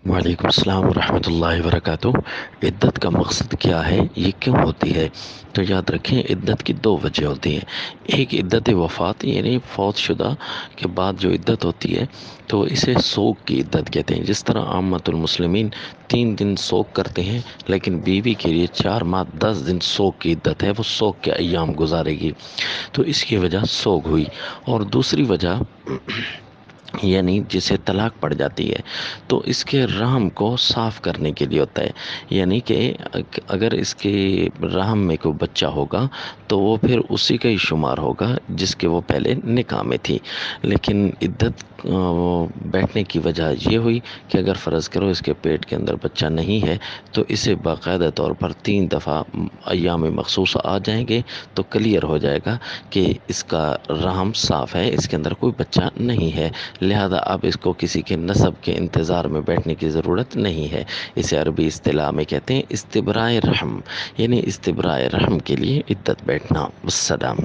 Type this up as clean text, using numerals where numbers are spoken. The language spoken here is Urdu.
وعلیکم السلام ورحمۃ اللہ وبرکاتہ۔ عدت کا مقصد کیا ہے، یہ کیوں ہوتی ہے؟ تو یاد رکھیں، عدت کی دو وجہ ہوتی ہیں۔ ایک عدت وفات، یعنی فوت شدہ کے بعد جو عدت ہوتی ہے تو اسے سوگ کی عدت کہتے ہیں۔ جس طرح عامۃ المسلمین 3 دن سوگ کرتے ہیں، لیکن بیوی کے لیے 4 ماہ 10 دن سوگ کی عدت ہے، وہ سوگ کے ایام گزارے گی، تو اس کی وجہ سوگ ہوئی۔ اور دوسری وجہ یعنی جسے طلاق پڑ جاتی ہے تو اس کے رحم کو صاف کرنے کے لیے ہوتا ہے، یعنی کہ اگر اس کے رحم میں کوئی بچہ ہوگا تو وہ پھر اسی کا ہی شمار ہوگا جس کے وہ پہلے نکاح میں تھی۔ لیکن عدت بیٹھنے کی وجہ یہ ہوئی کہ اگر فرض کرو اس کے پیٹ کے اندر بچہ نہیں ہے تو اسے باقاعدہ طور پر 3 دفعہ ایام مخصوص آ جائیں گے تو کلیئر ہو جائے گا کہ اس کا رحم صاف ہے، اس کے اندر کوئی بچہ نہیں ہے، لہذا اب اس کو کسی کے نسب کے انتظار میں بیٹھنے کی ضرورت نہیں ہے۔ اسے عربی اصطلاح میں کہتے ہیں استبراء رحم، یعنی استبراء رحم کے لیے عدت بیٹھنا۔ السلام۔